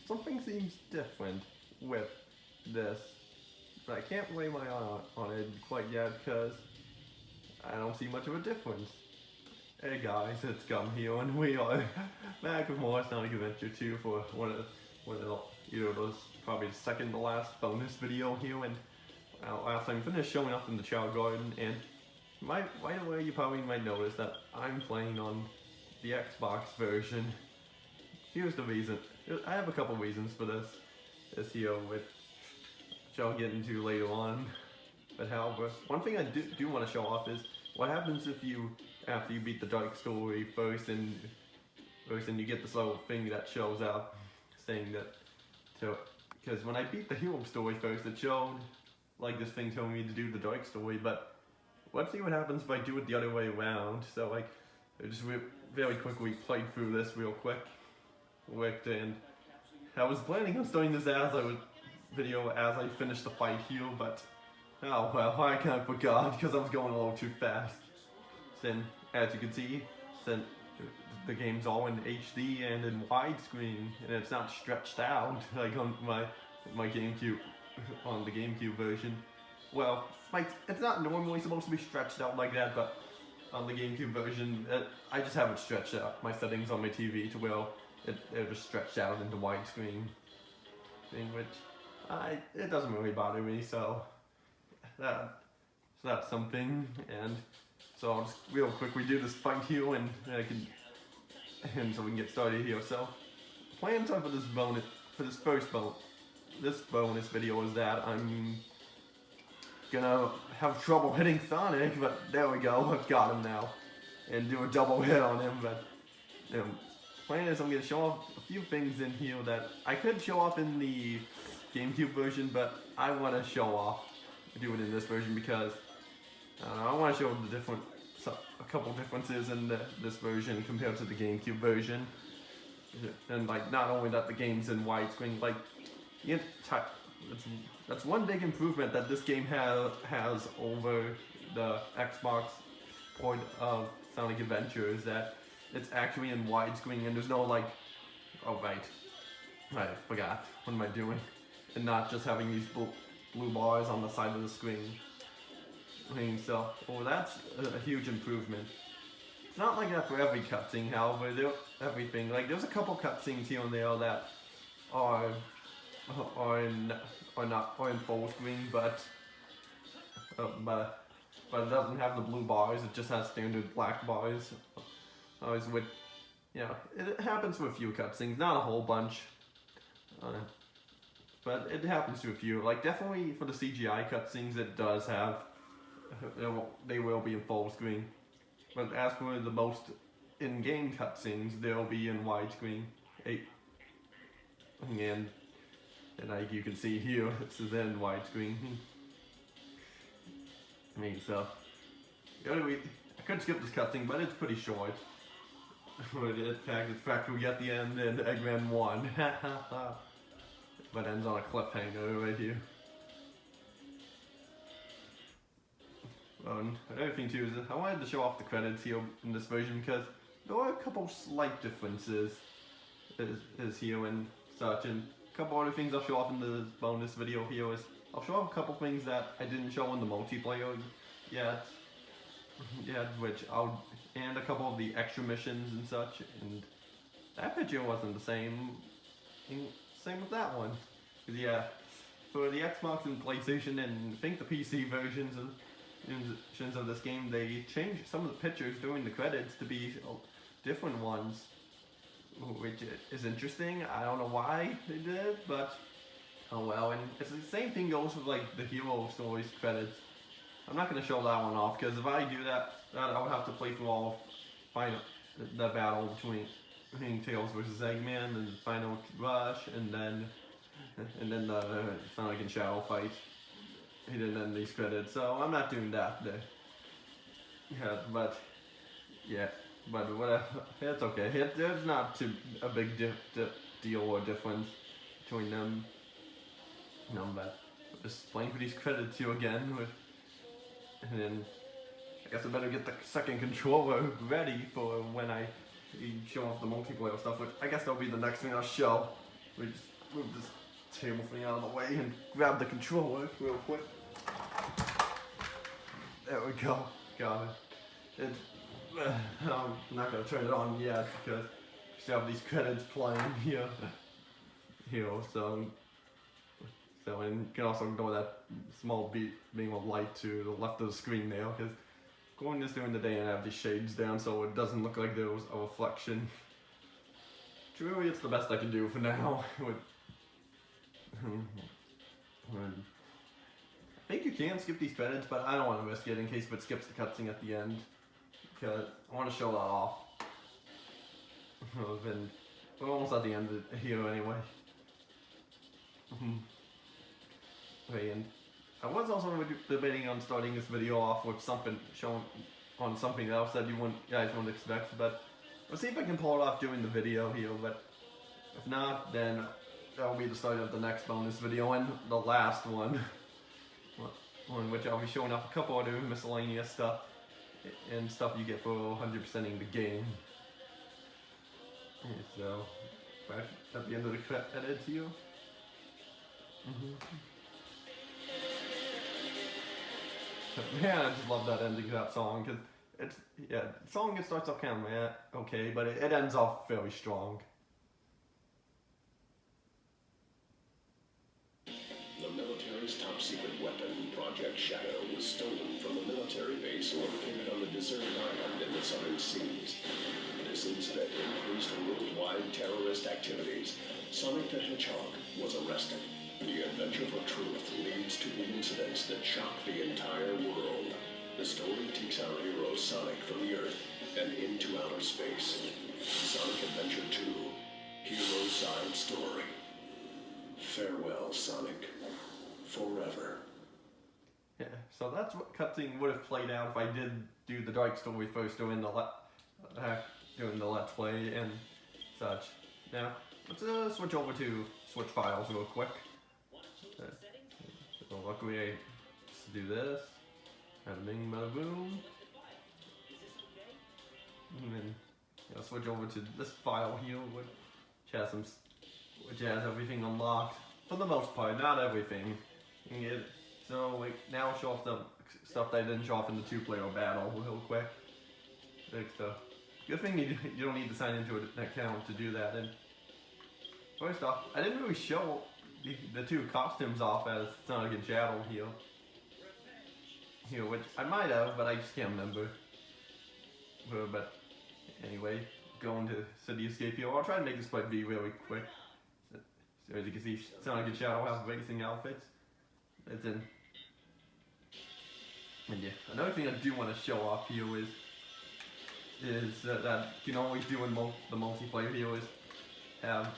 Something seems different with this, but I can't lay my eye on it quite yet because I don't see much of a difference. Hey guys, it's Gum here, and we are back with more Sonic Adventure 2 for one of those, probably the second to last bonus video here, and last time I finished showing up in the Child Garden, and right away you probably might notice that I'm playing on the Xbox version. Here's the reason. I have a couple reasons for this here, which I'll get into later on. But however, one thing I do want to show off is what happens if after you beat the dark story first and you get this little thing that shows up saying that, because when I beat the hero story first, it showed like this thing telling me to do the dark story, but let's see what happens if I do it the other way around. So like, I just very quickly played through this real quick, and I was planning on starting this video as I finished the fight here, but oh well, I kind of forgot because I was going a little too fast. Then, as you can see, since the game's all in HD and in widescreen, and it's not stretched out like on my GameCube, on the GameCube version. Well, like, it's not normally supposed to be stretched out like that, but on the GameCube version, I just have it stretched out. My settings on my TV to where it just stretched out into widescreen, which it doesn't really bother me. So that's something. And so I'll just real quickly do this fight here, and so we can get started here. So plans are for this bonus video is that I'm gonna have trouble hitting Sonic, but there we go, I've got him now, and do a double hit on him. But plan is I'm gonna show off a few things in here that I could show off in the GameCube version, but I want to do it in this version because I want to show a couple differences in this version compared to the GameCube version, and like not only that the game's in widescreen, like that's one big improvement that this game has over the Xbox port of Sonic Adventure is that it's actually in widescreen, and there's no like, oh right, I forgot, what am I doing? And not just having these blue bars on the side of the screen. So, well, that's a huge improvement. It's not like that for every cutscene, however, there's a couple cutscenes here and there that are in full screen, but it doesn't have the blue bars. It just has standard black bars. It happens to a few cutscenes, not a whole bunch. But it happens to a few. Like, definitely for the CGI cutscenes, it does have. They will be in full screen. But as for the most in-game cutscenes, they'll be in widescreen. And like you can see here, this is in widescreen. So I could skip this cutscene, but it's pretty short. In fact, we get the end in Eggman 1. But ends on a cliffhanger right here. Another thing too is I wanted to show off the credits here in this version because there are a couple slight differences is here and such, and a couple other things I'll show off in the bonus video here is I'll show off a couple things that I didn't show in the multiplayer yet, and a couple of the extra missions and such, and that picture wasn't the same. Same with that one. Yeah, for the Xbox and PlayStation and I think the PC versions of this game, they changed some of the pictures during the credits to be different ones, which is interesting. I don't know why they did, but oh well. And it's the same thing goes with like the Hero Stories credits. I'm not going to show that one off because if I do that, I would have to play through the battle between Tails versus Eggman and the final rush, and then the Sonic and Shadow fight. He didn't end these credits, so I'm not doing that there. But whatever, it's okay. There's not a big deal or difference between them. But just playing for these credits here again, and then I guess I better get the second controller ready for when I you show off the multiplayer stuff, which I guess that'll be the next thing I'll show. We just move this table thing out of the way and grab the controller real quick. There we go. Got it. I'm not gonna turn it on yet because we still have these credits playing here. So and you can also ignore that small beam of light to the left of the screen there, because going this during the day and have these shades down so it doesn't look like there was a reflection. Truly, it's the best I can do for now. I think you can skip these credits, but I don't want to risk it in case it skips the cutscene at the end, because I want to show that off. We're almost at the end of it here anyway. Okay, and I was also debating on starting this video off with something shown on something else that you guys wouldn't expect, but we'll see if I can pull it off during the video here. But if not, then that will be the start of the next bonus video and the last one, in which I'll be showing off a couple other miscellaneous stuff and stuff you get for 100%ing the game. Okay, so back at the end of the credits here. Yeah, I just love that ending to that song, because the song starts off kind of okay, but it ends off very strong. The military's top-secret weapon, Project Shadow, was stolen from a military base located on the deserted island in the southern seas. This incident increased worldwide terrorist activities. Sonic the Hedgehog was arrested. The adventure for truth leads to the incidents that shock the entire world. The story takes our hero Sonic from the Earth and into outer space. Sonic Adventure 2, Hero Side Story. Farewell, Sonic. Forever. Yeah, so that's what cutscene would have played out if I did do the dark story first during the Let's Play and such. Now, let's switch over to switch files real quick. So luckily I just do this, bing bada boom, and then switch over to this file here, which has everything unlocked for the most part, not everything. So now I'll show off the stuff that I didn't show off in the 2-player battle real quick. Good thing you don't need to sign into an account to do that. And first off, I didn't really show the 2 costumes off as Sonic and Shadow here, which I might have, but I just can't remember. But anyway, going to City Escape here. I'll try to make this part be really quick. So as you can see, Sonic and Shadow have racing outfits. And yeah, another thing I do want to show off here is that you can always do in the multiplayer here is have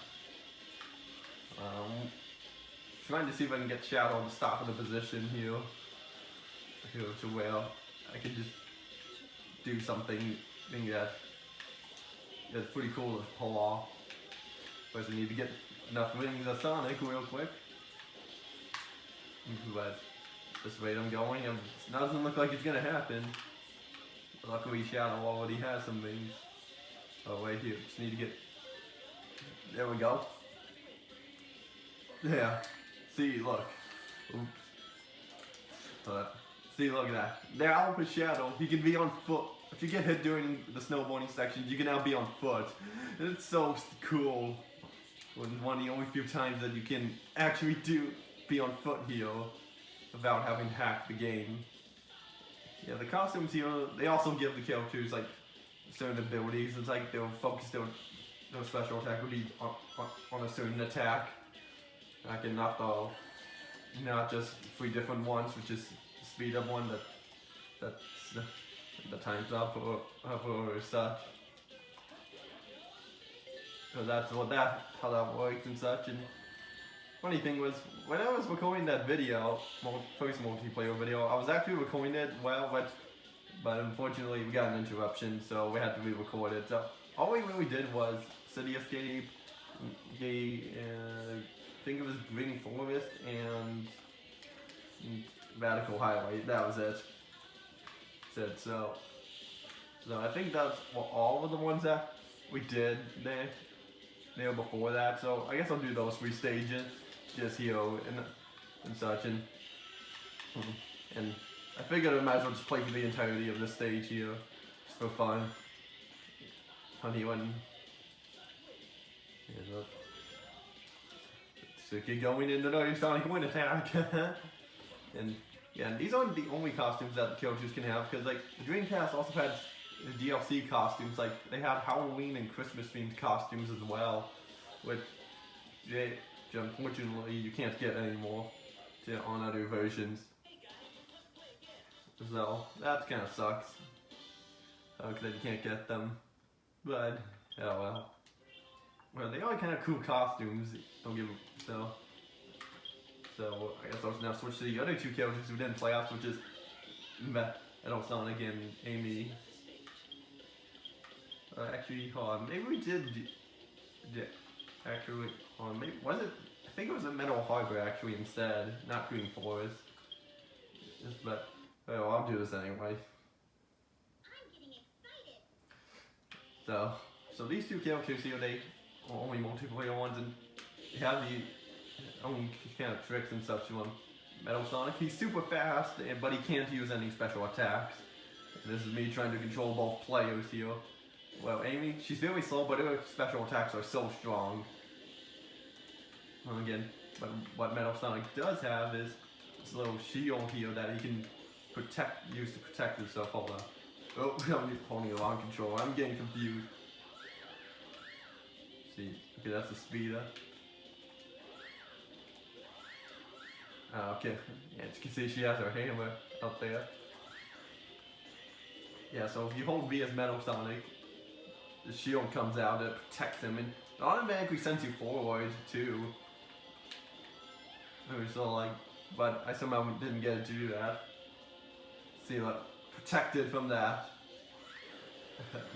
trying to see if I can get Shadow to stop in a position here to where I can just do something that's pretty cool to pull off. First I need to get enough rings of Sonic real quick. But this rate I'm going, it doesn't look like it's gonna happen. Luckily Shadow already has some rings. Oh wait, here, just need to get, there we go. Yeah, see, look. Oops. See, look at that. Now with Shadow, he can be on foot. If you get hit during the snowboarding sections, you can now be on foot. It's so cool. One of the only few times that you can actually be on foot here without having hacked the game. Yeah, the costumes here, they also give the characters like certain abilities. It's like they'll focus their special attack will be on a certain attack. Like and not just 3 different ones, which is the speed up one that's the time's up or such. So that's how that works and such. And funny thing was, when I was recording that video, first multiplayer video, I was actually recording it well, but unfortunately we got an interruption, so we had to re-record it. So all we really did was City Escape, I think it was Green Forest and Radical Highway. That was it. So I think that's all of the ones that we did there before that. So I guess I'll do those 3 stages, just hero and such, and I figured I might as well just play for the entirety of the stage here, just for fun. Honey, when so get going into the Sonic Wind Attack. And yeah, and these aren't the only costumes that the characters can have, because like the Dreamcast also had DLC costumes, like they had Halloween and Christmas themed costumes as well, which unfortunately you can't get anymore on other versions. So that kind of sucks, because you can't get them. But oh well. Well, they are kind of cool costumes. Don't give so. So I guess I'll now switch to the other 2 characters who didn't play out, which is Sonic and Amy. Actually, hold on. Maybe we did actually. Hold on, maybe was it? I think it was a Metal Harbor actually instead, not Green Forest. But oh, I'll do this anyway. So these 2 characters here, they are only multiplayer ones, and they have the own kind of tricks and such to him. Metal Sonic, he's super fast, but he can't use any special attacks. And this is me trying to control both players here. Well, Amy, she's very slow, but her special attacks are so strong. Well, again, but what Metal Sonic does have is this little shield here that he can use to protect himself. Hold on. Oh, I'm holding the wrong control. I'm getting confused. See, okay, that's the speeder. Okay, yeah, as you can see, she has her hammer up there. Yeah, so if you hold V as Metal Sonic, the shield comes out, it protects him, and it automatically sends you forward too. So like, but I somehow didn't get to do that. See, like, protected from that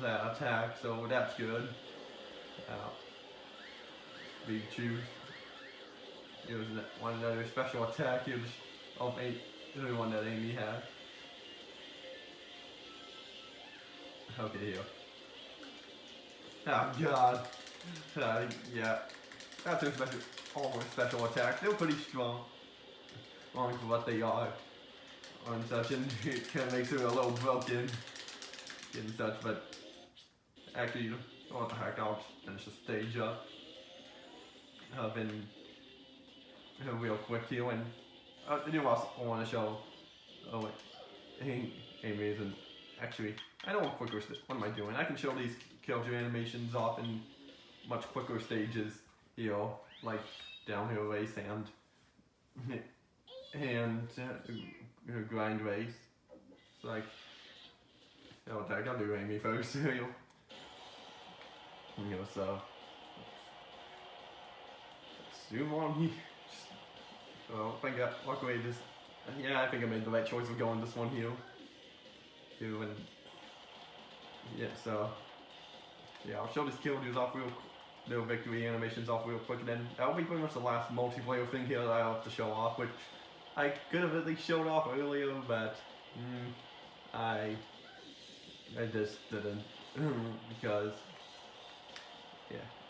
attack, so that's good. We choose. Use another special attack. Use the one that Amy had. Okay, here. Oh god. Yeah. That's her almost special attack. They're pretty strong. Long for what they are. And such, and it kind of makes her a little broken. And such, but actually, what the heck, I'll finish the stage up. I've been real quick here, and I do also want to show. Oh wait, Amy isn't actually. I know what quicker. What am I doing? I can show these character animations off in much quicker stages. You know, like downhill race and grind race. It's like, oh, I'll do Amy first. You know, so zoom on here. Well, I think luckily this. Yeah, I think I made the right choice of going this one here. Too, and yeah, so yeah, I'll show this characters off little victory animations off real quick, and then that'll be pretty much the last multiplayer thing here that I'll have to show off, which I could have at least showed off earlier, but I just didn't because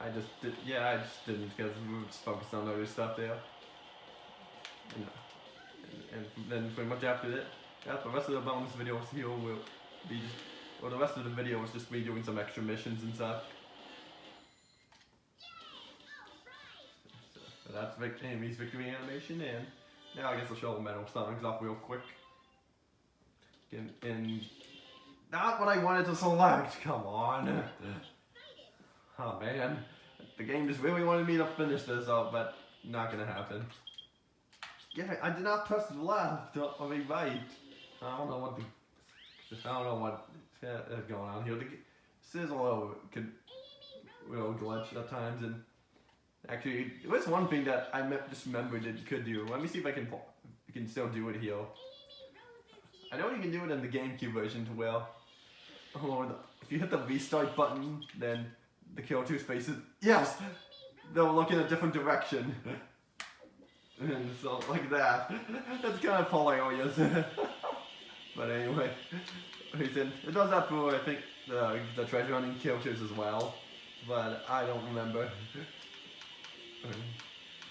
I just didn't because we were just focused on other stuff there. And then pretty much after that, the rest of the bonus videos here will be just, or the rest of the video is just me doing some extra missions and stuff. So that's Amy's victory animation, and now I guess I'll show the Metal Sonics off real quick. And not what I wanted to select, come on. Oh man, the game just really wanted me to finish this up, but not gonna happen. Yeah, I did not press left or right. I don't know what is going on here. This is a little glitch at times, and actually, there was one thing that I just remembered it could do. Let me see if I can still do it here. I know you can do it in the GameCube version to where, if you hit the restart button, then the character's faces, yes, they'll look in a different direction. And so, like that. That's kind of hilarious. But anyway, it does that for, I think, the treasure hunting characters as well. but I don't remember.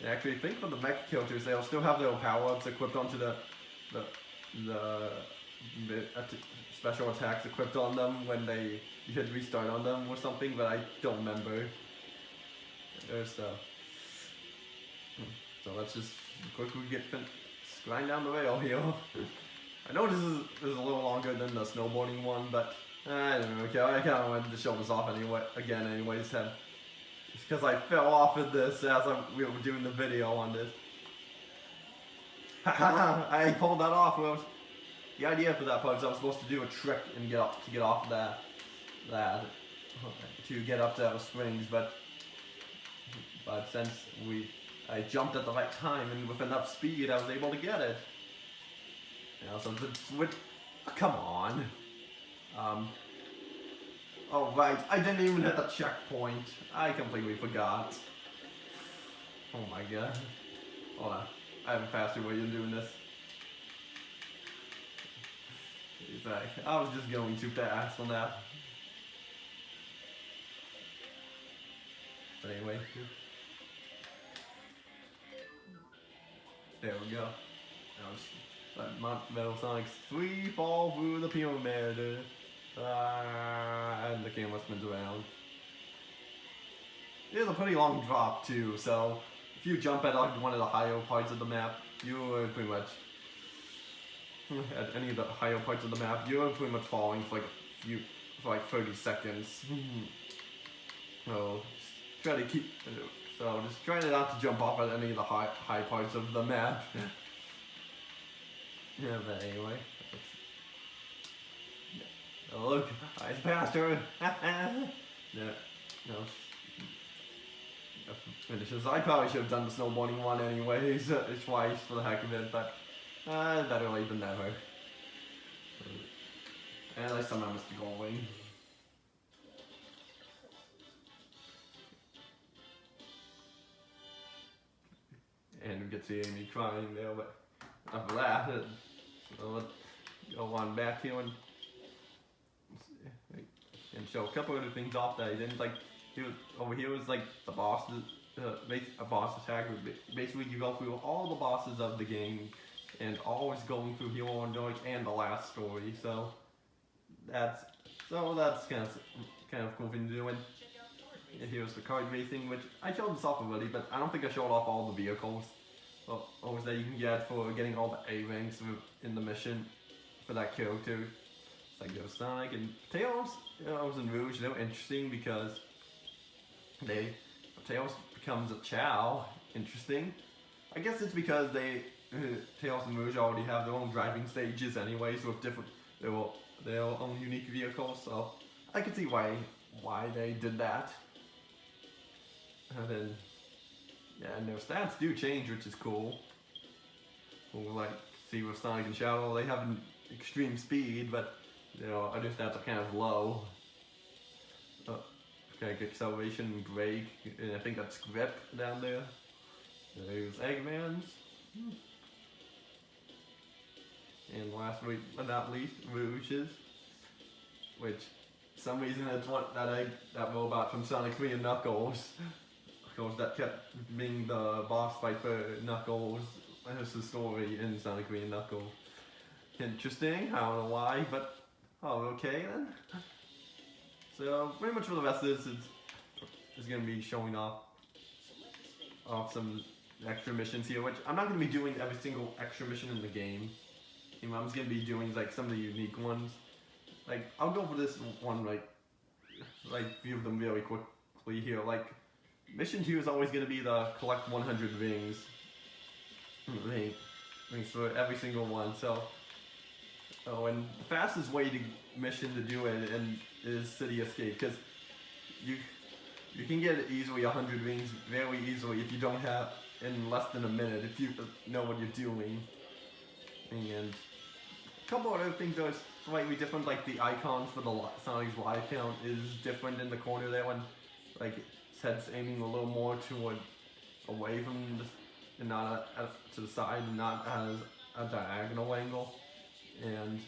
I actually think for the mech characters, they'll still have their power-ups equipped onto the special attacks equipped on them when you hit restart on them or something, but I don't remember. There's so let's just quickly grind down the rail here. I know this is a little longer than the snowboarding one, but I don't know. Okay, I kind of wanted to show this off anyways. It's because I fell off of this as we were doing the video on this. I pulled that off. The idea for that part is I was supposed to do a trick and get off that to get up to those springs, but since I jumped at the right time and with enough speed, I was able to get it. So come on. Oh right, I didn't even hit the checkpoint. I completely forgot. Oh my god. Hold on, I have a faster way of doing this. I was just going too fast on that. But anyway. There we go. Let Metal Sonic's free fall through the pyramid. And the camera spins around. It is a pretty long drop too, so if you jump at like one of the higher parts of the map, you're pretty much at any of the higher parts of the map, you're pretty much falling for like 30 seconds. So just try not to jump off at any of the high parts of the map. Yeah, but anyway. Oh, look, I passed her. No. Finishes. I probably should have done the snowboarding one anyways, twice for the heck of it, but better late than never. And I somehow missed going. And we get to see Amy crying there, but after that, let's go on back here and show a couple other things off that I didn't like. Over here was like the bosses, a boss attack. Basically, you go through all the bosses of the game, and always going through Hero and the last story. So that's kind of cool thing to do. And here's the kart racing, which I showed this off already, but I don't think I showed off all the vehicles. Always that you can get for getting all the A ranks in the mission for that character. It's like there's Sonic and Tails and Rouge. They're interesting because Tails becomes a Chow. Interesting. I guess it's because Tails and Rouge already have their own driving stages anyways with their own unique vehicles. So I can see why they did that. And then. Yeah, and their stats do change, which is cool. We'll like see with Sonic and Shadow, they have an extreme speed, but other stats are kind of low. Okay, acceleration and brake, and I think that's grip down there. There's Eggman's. And last but not least, Rouge's, which for some reason it's that robot from Sonic 3 and Knuckles. That kept being the boss fight for Knuckles. That's the story in Sonic 3 and Knuckles. Interesting, I don't know why, but okay then. So pretty much for the rest of this is going to be showing off some extra missions here, which I'm not going to be doing every single extra mission in the game. I'm just going to be doing like some of the unique ones. Like I'll go for this one like few of them really quickly here. Like Mission 2 is always going to be the collect 100 rings. Rings for every single one. So, and the fastest way mission to do it is City Escape, because you can get easily 100 rings very easily if you don't have in less than a minute if you know what you're doing. And a couple other things that are slightly different, like the icons for the Sonic's live count is different in the corner there when like. Head's aiming a little more away from and not to the side, and not as a diagonal angle, and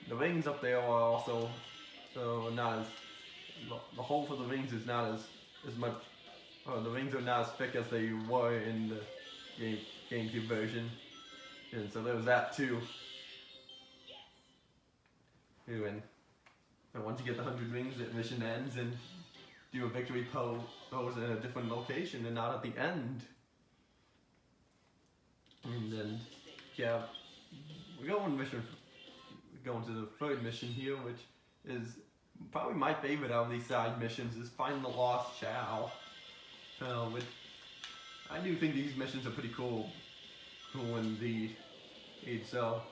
the rings up there are also not as the hole for the rings is not as much. The rings are not as thick as they were in the GameCube version, and so there was that too. And once you get the 100 rings, the mission ends, and do a victory pose in a different location and not at the end. And then, yeah, we're going to the third mission here, which is probably my favorite out of these side missions, is find the lost Chow. Which I do think these missions are pretty cool indeed. So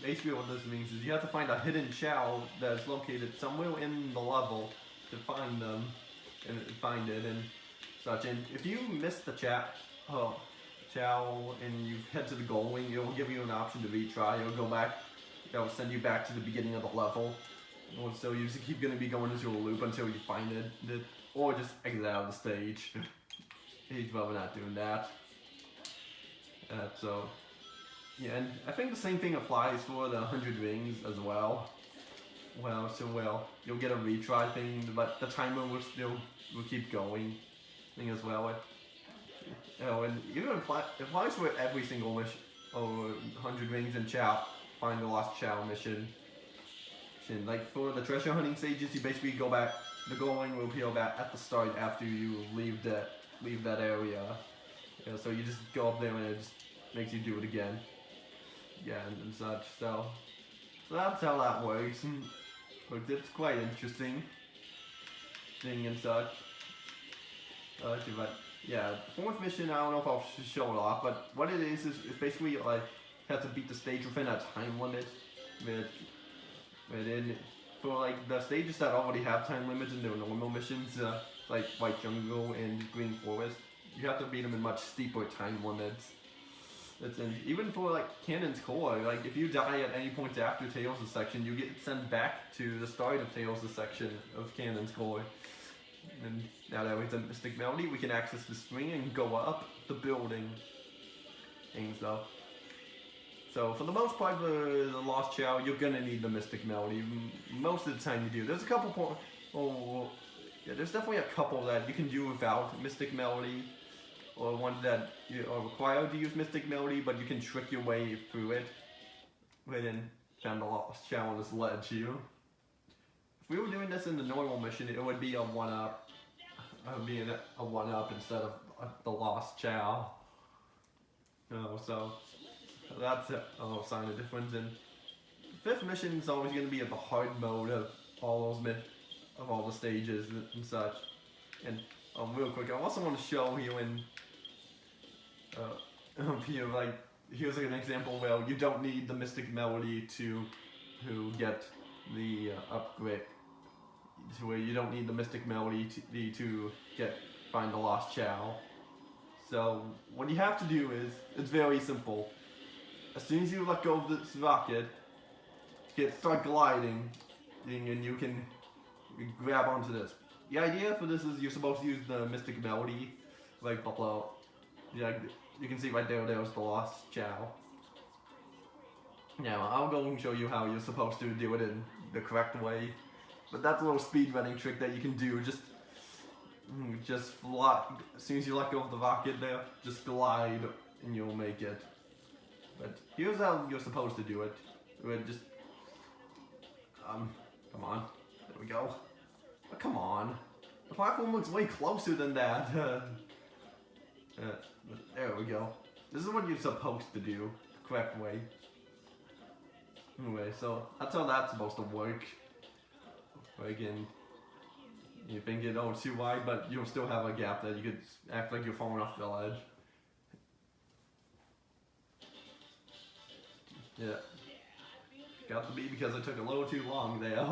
basically what this means is you have to find a hidden Chow that's located somewhere in the level to find them and find it and such. And if you miss the Chow and you head to the goal wing, it will give you an option to retry. It'll go back. That will send you back to the beginning of the level. So you just keep going to be going into a loop until you find it, or just exit out of the stage. He's probably not doing that. So yeah, and I think the same thing applies for the 100 rings as well. Well, you'll get a retry thing, but the timer will keep going thing as well. And even it applies for every single mission. 100 rings and Chow, find the lost Chow mission. Like for the treasure hunting stages, you basically go back. The going will appear back at the start after you leave that area. Yeah, so you just go up there and it just makes you do it again. Yeah, and such. So that's how that works. But it's quite interesting thing and such. But yeah, the fourth mission, I don't know if I'll show it off, but what it is basically like you have to beat the stage within a time limit. For like the stages that already have time limits in their normal missions, like White Jungle and Green Forest, you have to beat them in much steeper time limits. Even for like Canon's Core, like if you die at any point after Tails' section, you get sent back to the start of Tails' section of Canon's Core. And now that we've done Mystic Melody, we can access the spring and go up the building. And so for the most part, for the Lost Chow, you're gonna need the Mystic Melody. Most of the time you do. There's a couple there's definitely a couple that you can do without Mystic Melody, or ones that you are required to use Mystic Melody, but you can trick your way through it. Right in, found the Lost Chow on this ledge here. If we were doing this in the normal mission, it would be a 1-up. It would be a 1-up instead of the Lost Chow. So that's a sign of difference. And the fifth mission is always going to be at the hard mode of all the stages and such. And real quick, I also want to show you here's an example where you don't need the Mystic Melody to get the upgrade. To where you don't need the Mystic Melody to find the Lost Chow. So what you have to do is, it's very simple. As soon as you let go of this rocket, start gliding, and you can grab onto this. The idea for this is you're supposed to use the Mystic Melody, right below. Yeah, you can see right there's the Lost Chow. Now, I'll go and show you how you're supposed to do it in the correct way. But that's a little speedrunning trick that you can do. Just fly. As soon as you let go of the rocket there, just glide and you'll make it. But here's how you're supposed to do it. Just, come on. There we go. Oh, come on. The platform looks way closer than that. There we go. This is what you're supposed to do. The correct way. Anyway, so that's how that's supposed to work. Again, you think it's too wide, but you'll still have a gap that you could act like you're falling off the ledge. Yeah. Got to be because it took a little too long there.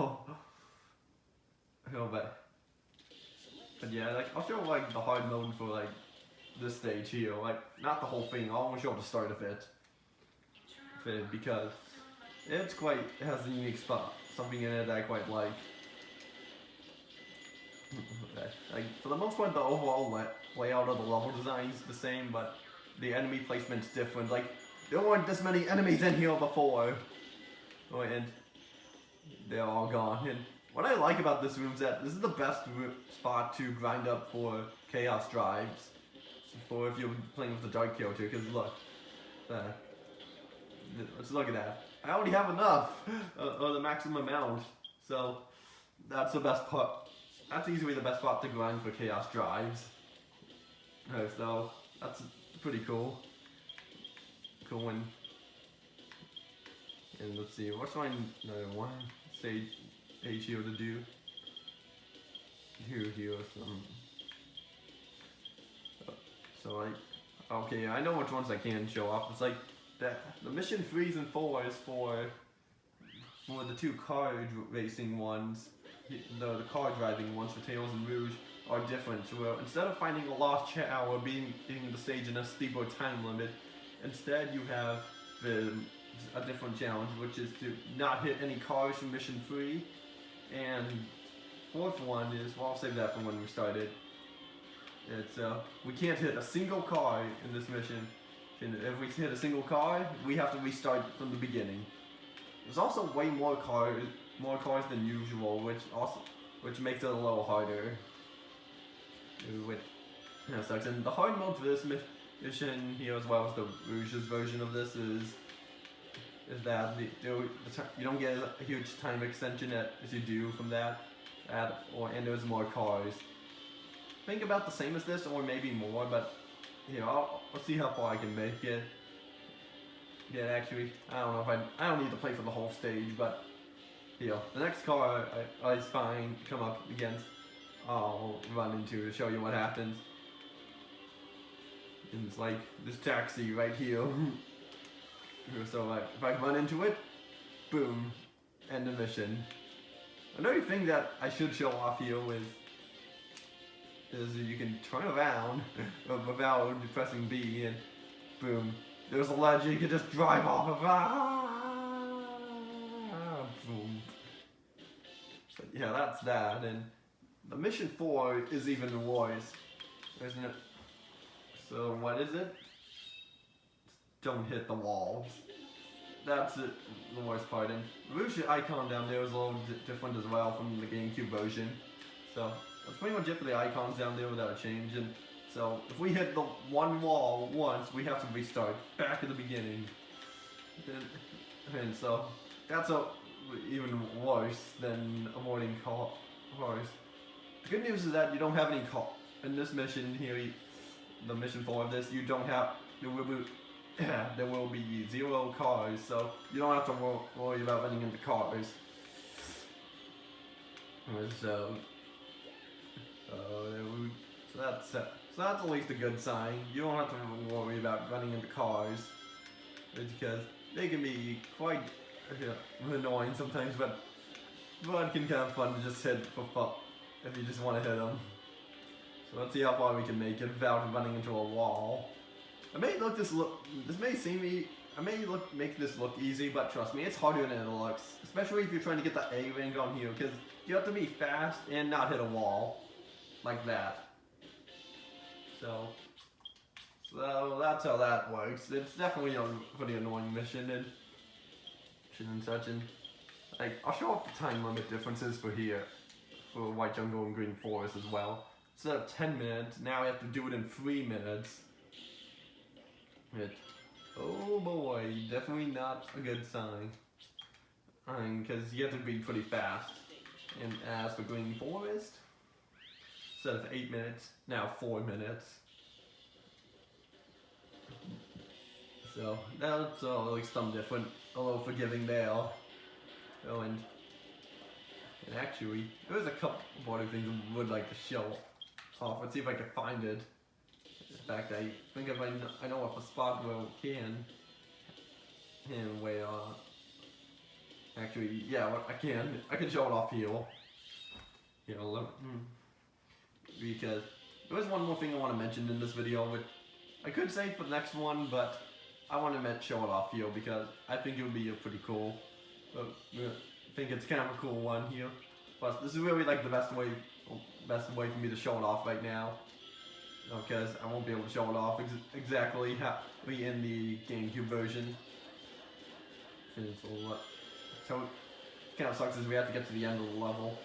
But yeah, like I'll show like the hard mode for like this stage here, like not the whole thing. I'll only show the start of it because it has a unique spot, something in it that I quite like. Okay. Like for the most part, the overall layout of the level design is the same, but the enemy placement's different. Like there weren't this many enemies in here before, and they're all gone. And what I like about this room is that this is the best spot to grind up for chaos drives. For if you're playing with the dark character, because look, let's look at that. I already have enough, or the maximum amount. So that's the best part. That's easily the best spot to grind for chaos drives. So that's pretty cool. Cool one. And let's see, what's my one stage here to do? Here, some. So okay, I know which ones I can show off. It's like the mission 3s and 4s for the two car racing ones, the car driving ones for Tails and Rouge are different. So instead of finding a lost tower, being the stage in a steeper time limit, instead you have a different challenge, which is to not hit any cars from mission 3. And fourth one is, well, I'll save that for when we started. It's we can't hit a single car in this mission. And if we hit a single car, we have to restart from the beginning. There's also way more cars than usual, which makes it a little harder. That sucks. And the hard mode for this mission here, as well as the Rouge's version of this, is that you don't get a huge time extension as you do from that, and there's more cars. I think about the same as this, or maybe more, but I'll see how far I can make it. Yeah, actually, I don't know if I don't need to play for the whole stage, but the next car I come up against, I'll run into to show you what happens. And it's like this taxi right here. So like, if I run into it, boom, end the mission. Another thing that I should show off here is you can turn around without pressing B, and boom, there's a ledge you can just drive off of. Boom. So yeah, that's that. And the mission 4 is even worse, isn't it? So what is it? Don't hit the walls. That's it, the worst part. And the Rouge icon down there is a little different as well from the GameCube version. So that's pretty much it for the icons down there without a change. And so if we hit the one wall once, we have to restart back at the beginning. And so that's even worse than avoiding cars. The good news is that you don't have any cars in this mission here. The mission 4 of this, you don't have. There will be 0 cars, so you don't have to worry about running into cars. So that's at least a good sign. You don't have to worry about running into cars, because they can be quite annoying sometimes, but it can be kind of fun to just hit for fun if you just want to hit them. So let's see how far we can make it without running into a wall. I may make this look easy, but trust me, it's harder than it looks. Especially if you're trying to get the A ring on here, because you have to be fast and not hit a wall like that. So that's how that works. It's definitely a pretty annoying mission and such. And like, I'll show off the time limit differences for here, for White Jungle and Green Forest as well. Instead of 10 minutes, now we have to do it in 3 minutes. Oh boy, definitely not a good sign. Because you have to be pretty fast. And as for Green Forest, instead of 8 minutes, now 4 minutes. So that's at least some different, a little forgiving there. Oh, and actually, there's a couple of other things I would like to show off. Let's see if I can find it. In fact, I think if I know of a spot where we can, and where, actually, yeah, I can show it off here. Because there is one more thing I want to mention in this video, which I could say for the next one, but I want to show it off here because I think it would be pretty cool. I think it's kind of a cool one here. Plus, this is really like the best way for me to show it off right now. Because I won't be able to show it off exactly how in the GameCube version. So kind of sucks is we have to get to the end of the level.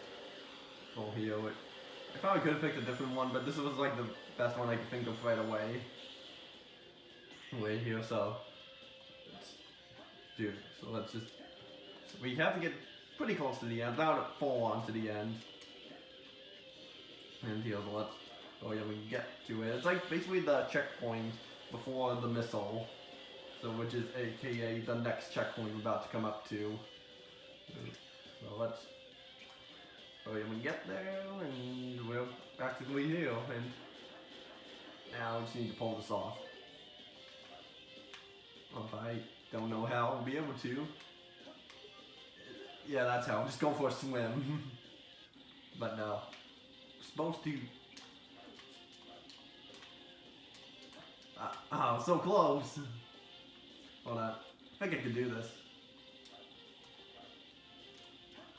Oh, here. I probably could have picked a different one, but this was like the best one I could think of right away. Way here, so. Dude, so let's just. So we have to get pretty close to the end, about full on to the end. And here, let's. Oh yeah, we can get to it. It's like basically the checkpoint before the missile. So, which is aka the next checkpoint we're about to come up to. So let's. Oh yeah, we get there, and we're practically here, and now we just need to pull this off. Well, if I don't know how, I'll be able to. Yeah, that's how. Just go for a swim. But no. I'm supposed to. So close. Hold on. I think I can do this.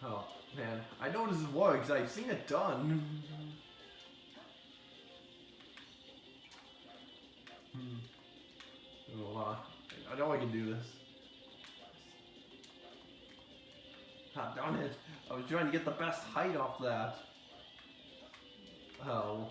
Oh, man. I know this works. I've seen it done. Oh, I know I can do this. Ah, darn it. I was trying to get the best height off that. Oh.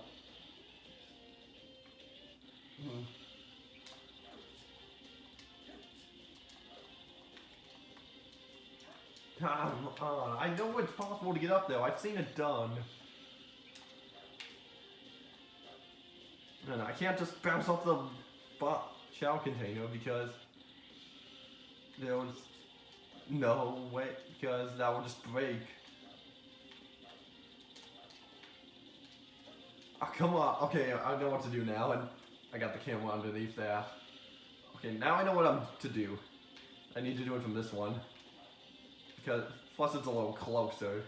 Come on. I know it's possible to get up there. I've seen it done. And I can't just bounce off the shell container because there was no way, because that would just break. Oh, come on. Okay, I know what to do now, and I got the camera underneath there. Okay, now I know what I'm to do. I need to do it from this one. Because, plus it's a little closer.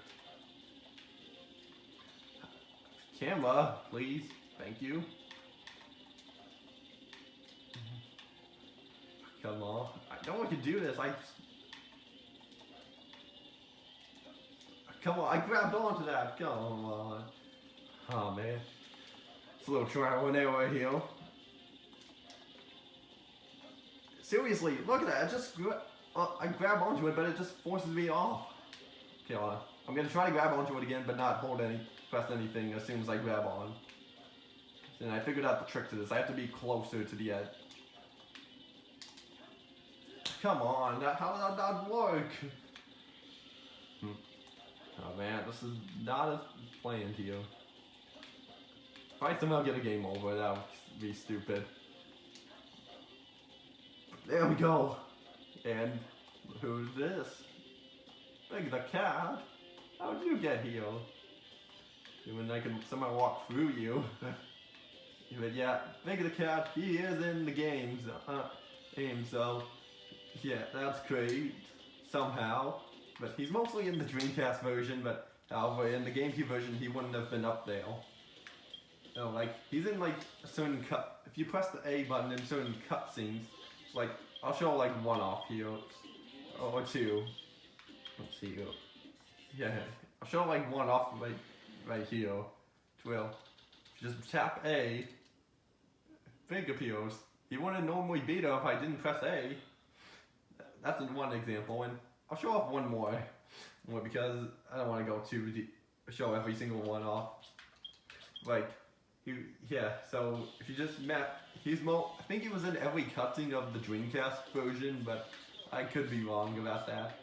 Camera, please. Thank you. Come on. I know I can do this. Come on, I grabbed onto that. Come on. Oh, man. It's a little trial and error here. Seriously, look at that. I just I grab onto it, but it just forces me off. Okay, hold on. I'm gonna try to grab onto it again, but not press anything as soon as I grab on. And I figured out the trick to this. I have to be closer to the edge. Come on, how did that not work? Oh man, this is not as planned here. If I somehow get a game over, that would be stupid. There we go. And who's this? Big the cat? How'd you get here? Even I can somehow walk through you. But yeah, Big the cat, he is in the game, so yeah, that's great. Somehow. But he's mostly in the Dreamcast version, but however, in the GameCube version, he wouldn't have been up there. No, like, he's in like a certain cut. If you press the A button in certain cutscenes, like, I'll show like one off here, or two. Let's see here. Yeah, I'll show like one off like right here. Well, if you just tap A, Big appears. He wouldn't normally be there if I didn't press A. That's one example, and I'll show off one more because I don't want to go too deep, show every single one off. Like, yeah, so if you just met, I think he was in every cutscene of the Dreamcast version, but I could be wrong about that.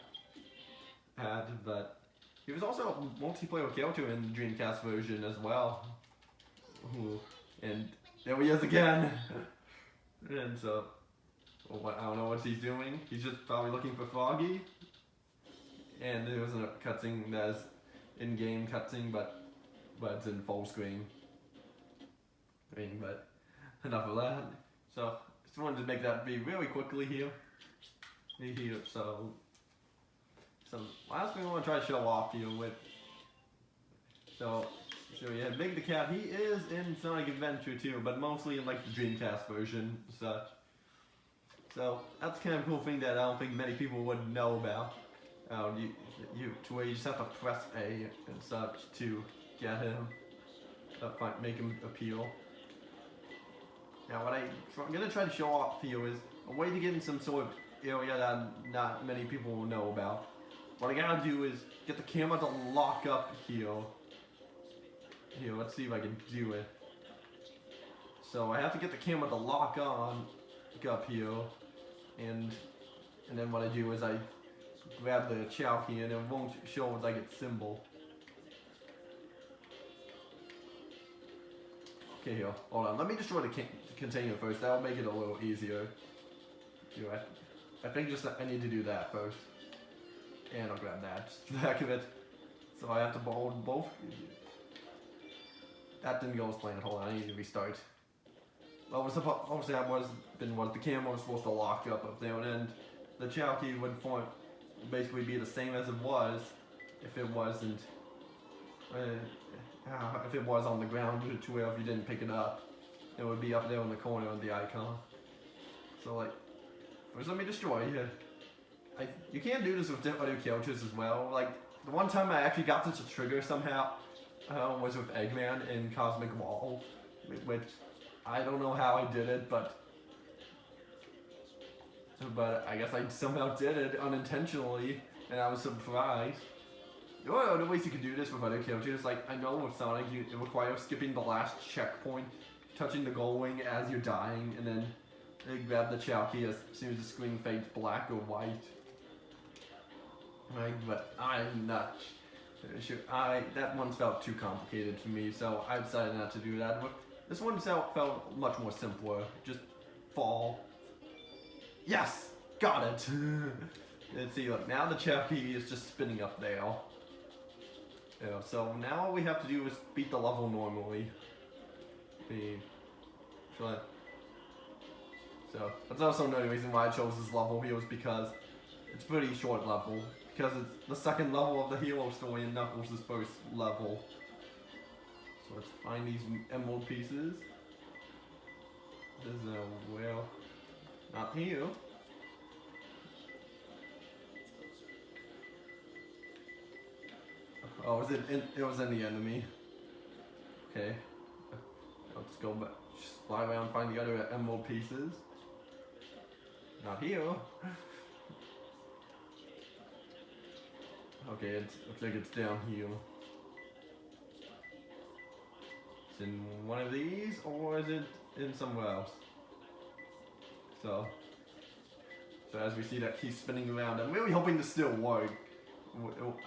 But he was also a multiplayer character in the Dreamcast version as well. Ooh, and there he is again. And so, I don't know what he's doing. He's just probably looking for Froggy. And there was a cutscene that's in-game cutscene, but it's in full screen. But enough of that. So just wanted to make that be really quickly here. So last thing I want to try to show off here with. So yeah, Big the Cat. He is in Sonic Adventure too, but mostly in like the Dreamcast version and such. So that's kind of a cool thing that I don't think many people would know about. To where you just have to press A and such to get him, make him appeal. Now what I'm gonna try to show off here is a way to get in some sort of area that not many people will know about. what I gotta do is get the camera to lock up here. Here, let's see if I can do it. So I have to get the camera to lock on up here, and then what I do is I grab the chow key and it won't show like its symbol. Okay, here, hold on. Let me destroy the container first. That'll make it a little easier. I think just I need to do that first. And I'll grab that, just the heck of it. So I have to hold both. That didn't go as planned. Hold on, I need to restart. Well, obviously that was the camera was supposed to lock up there, and the chow key would basically be the same as it was if it wasn't. If it was on the ground, to where if you didn't pick it up, it would be up there in the corner of the icon. So like, first let me destroy here. You can't do this with other characters as well. Like, the one time I actually got this to trigger somehow was with Eggman in Cosmic Wall, which I don't know how I did it, but I guess I somehow did it unintentionally, and I was surprised. There are other ways you can do this with other characters. Like, I know with Sonic, it requires skipping the last checkpoint, touching the gold wing as you're dying, and then grab the chow key as soon as the screen fades black or white. Right, but I'm not sure. That one felt too complicated for me, so I decided not to do that. But this one felt much more simpler. Just fall. Yes, got it. Let's see. Look, now the chow key is just spinning up there. Yeah, so now all we have to do is beat the level normally. So that's also another reason why I chose this level here, was because it's a pretty short level. Because it's the second level of the hero story and Knuckles' first level. So let's find these emerald pieces. There's well, not here. Oh, it was in the enemy. Okay. Let's go back. Just fly around and find the other emerald pieces. Not here. Okay, it looks like it's down here. It's in one of these, or is it in somewhere else? So as we see that keeps spinning around, I'm really hoping this still works.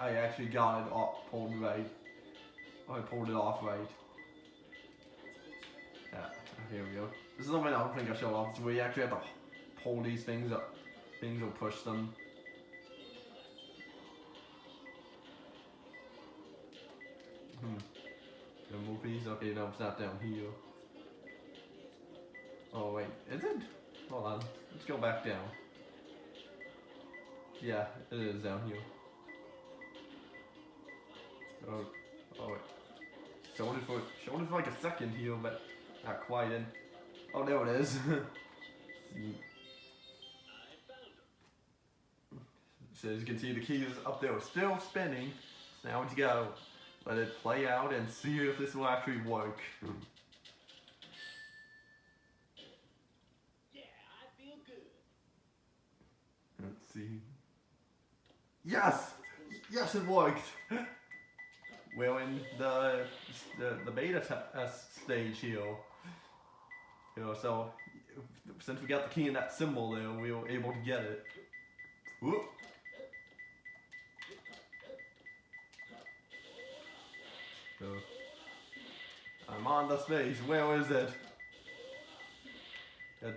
I actually got it pulled right. I pulled it off right. Yeah, here we go. This is something I don't think I showed off. So we actually have to pull these things up. Things will push them. The movies? Okay, no, it's not down here. Oh wait, is it? Hold on, let's go back down. Yeah, it is down here. Oh wait. Showed it for like a second here, but not quite in. Oh, there it is. So as you can see, the key is up there, still spinning. So now we go. Let it play out and see if this will actually work. Yeah, I feel good. Let's see. Yes! Yes, it worked! We're in the beta stage here. So since we got the key and that symbol there, we were able to get it. Whoop. So, I'm on the space. Where is it?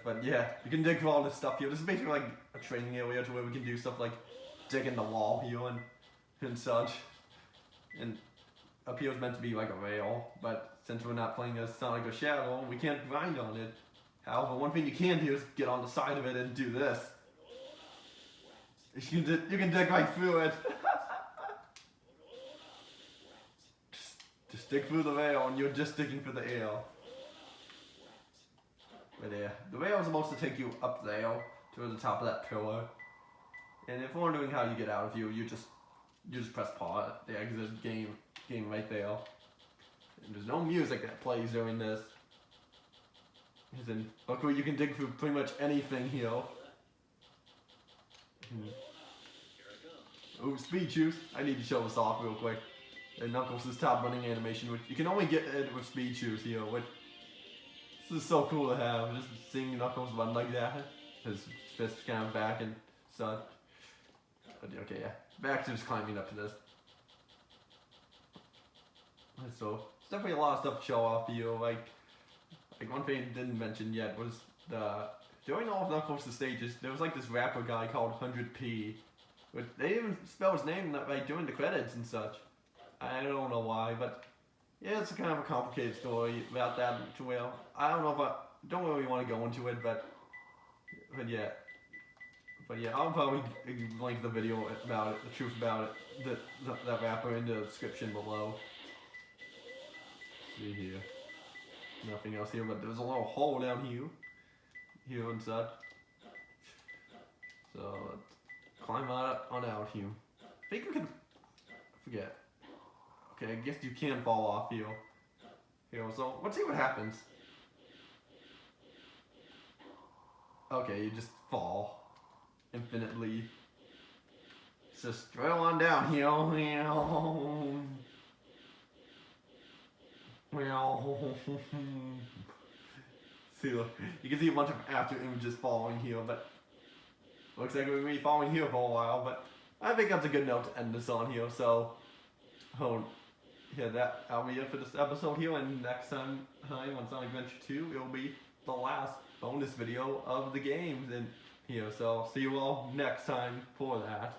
But yeah, you can dig for all this stuff here. This is basically like a training area to where we can do stuff like dig in the wall here and such. And up here is meant to be like a rail, but since we're not playing as Sonic or Shadow, we can't grind on it. However, one thing you can do is get on the side of it and do this. You can dig right through it. Just dig through the rail and you're just digging for the air. But yeah, the rail is supposed to take you up there to the top of that pillar. And if you're wondering how you get out of here, you just press pause, the exit game right there. And there's no music that plays during this. Luckily you can dig through pretty much anything here. Ooh, speed juice. I need to show this off real quick. And Knuckles' top running animation, which you can only get it with speed juice here, which this is so cool to have. Just seeing Knuckles run like that. His fist kind of back and such. But okay, yeah. Back to just climbing up to this. So, it's definitely a lot of stuff to show off here. Like one thing I didn't mention yet was during all of Knuckles' stages, there was like this rapper guy called 100p. But they didn't even spell his name like during the credits and such. I don't know why, but yeah, it's a kind of a complicated story about that. Well, I don't know if I don't really want to go into it, but yeah. But yeah, I'll probably link the video about it, the truth about it, that rapper in the description below. See here. Nothing else here, but there's a little hole down here and such. So let's climb on out here. I think we can. Forget. Okay, I guess you can fall off here. So let's see what happens. Okay, you just fall infinitely. Just drill on down here. See, look, you can see a bunch of after images following here, but looks like we're going to be following here for a while, but I think that's a good note to end this on here, so yeah, that'll be it for this episode here, and next time on Sonic Adventure 2, it'll be the last bonus video of the games in here, so see you all next time for that.